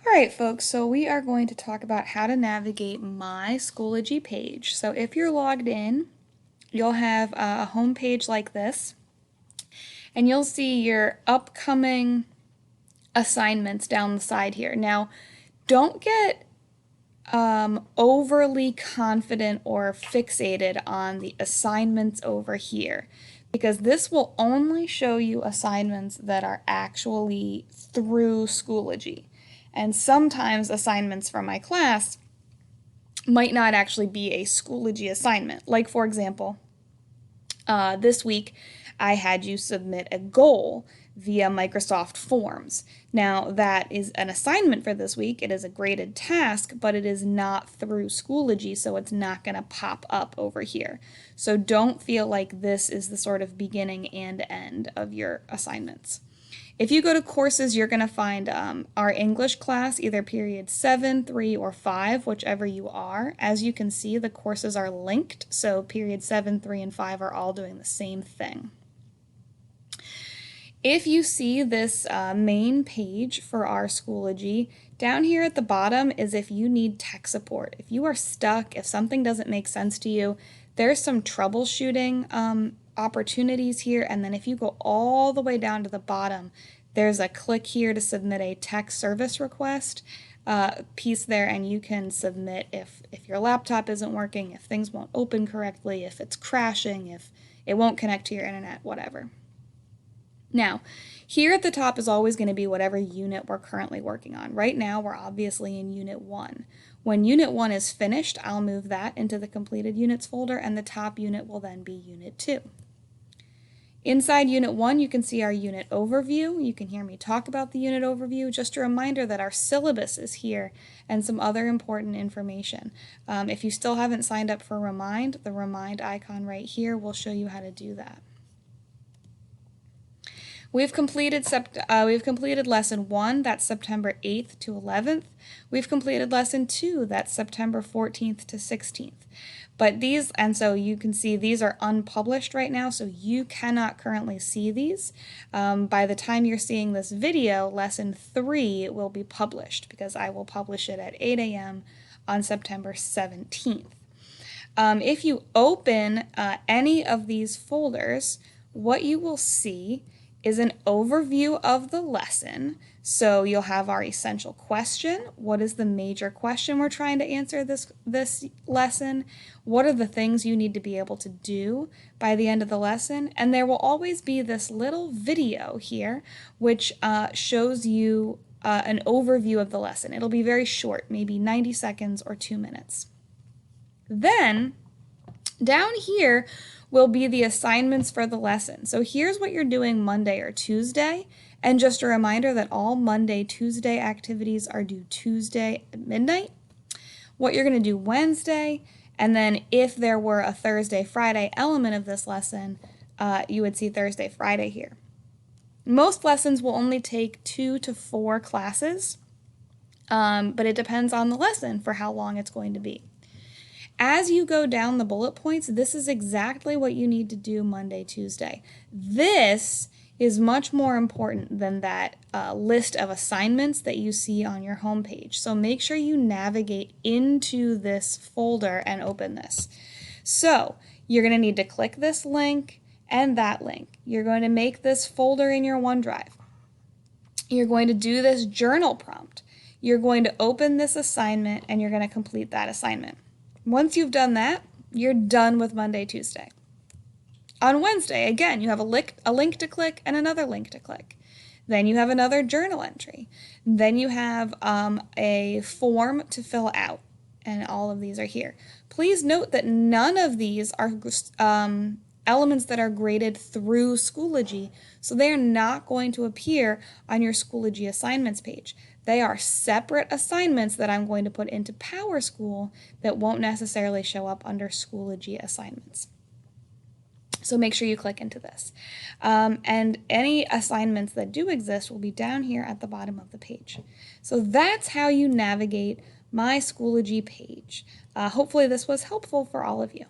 All right, folks, so we are going to talk about how to navigate my Schoology page. So if you're logged in, you'll have a home page like this, and you'll see your upcoming assignments down the side here. Now, don't get overly confident or fixated on the assignments over here, because this will only show you assignments that are actually through Schoology. And sometimes assignments from my class might not actually be a Schoology assignment. Like, for example, this week I had you submit a goal via Microsoft Forms. Now, that is an assignment for this week. It is a graded task, but it is not through Schoology, so it's not going to pop up over here. So don't feel like this is the sort of beginning and end of your assignments. If you go to courses, you're going to find our English class, either period 7, 3, or 5, whichever you are. As you can see, the courses are linked, so period 7, 3, and 5 are all doing the same thing. If you see this main page for our Schoology, down here at the bottom is if you need tech support. If you are stuck, if something doesn't make sense to you, there's some troubleshooting opportunities here, and then if you go all the way down to the bottom, there's a click here to submit a tech service request piece there, and you can submit if your laptop isn't working, if things won't open correctly, if it's crashing, if it won't connect to your internet, whatever. Now, here at the top is always going to be whatever unit we're currently working on. Right now, we're obviously in Unit 1. When Unit 1 is finished, I'll move that into the completed units folder, and the top unit will then be Unit 2. Inside Unit 1, you can see our unit overview. You can hear me talk about the unit overview. Just a reminder that our syllabus is here and some other important information. If you still haven't signed up for Remind, the Remind icon right here will show you how to do that. We've completed Lesson 1, that's September 8th to 11th. We've completed Lesson 2, that's September 14th to 16th. But these, and so you can see these are unpublished right now, so you cannot currently see these. By the time you're seeing this video, Lesson 3 will be published, because I will publish it at 8 a.m. on September 17th. If you open any of these folders, what you will see is an overview of the lesson. So you'll have our essential question. What is the major question we're trying to answer this lesson? What are the things you need to be able to do by the end of the lesson? And there will always be this little video here which shows you an overview of the lesson. It'll be very short, maybe 90 seconds or 2 minutes. Then down here will be the assignments for the lesson. So here's what you're doing Monday or Tuesday, and just a reminder that all Monday, Tuesday activities are due Tuesday at midnight. What you're going to do Wednesday, and then if there were a Thursday, Friday element of this lesson, you would see Thursday, Friday here. Most lessons will only take 2 to 4 classes, but it depends on the lesson for how long it's going to be. As you go down the bullet points, this is exactly what you need to do Monday, Tuesday. This is much more important than that list of assignments that you see on your home page. So make sure you navigate into this folder and open this. So you're going to need to click this link and that link. You're going to make this folder in your OneDrive. You're going to do this journal prompt. You're going to open this assignment and you're going to complete that assignment. Once you've done that, you're done with Monday, Tuesday. On Wednesday, again, you have a link to click and another link to click. Then you have another journal entry. Then you have a form to fill out, and all of these are here. Please note that none of these are elements that are graded through Schoology, so they are not going to appear on your Schoology assignments page. They are separate assignments that I'm going to put into PowerSchool that won't necessarily show up under Schoology assignments. So make sure you click into this. And any assignments that do exist will be down here at the bottom of the page. So that's how you navigate my Schoology page. Hopefully this was helpful for all of you.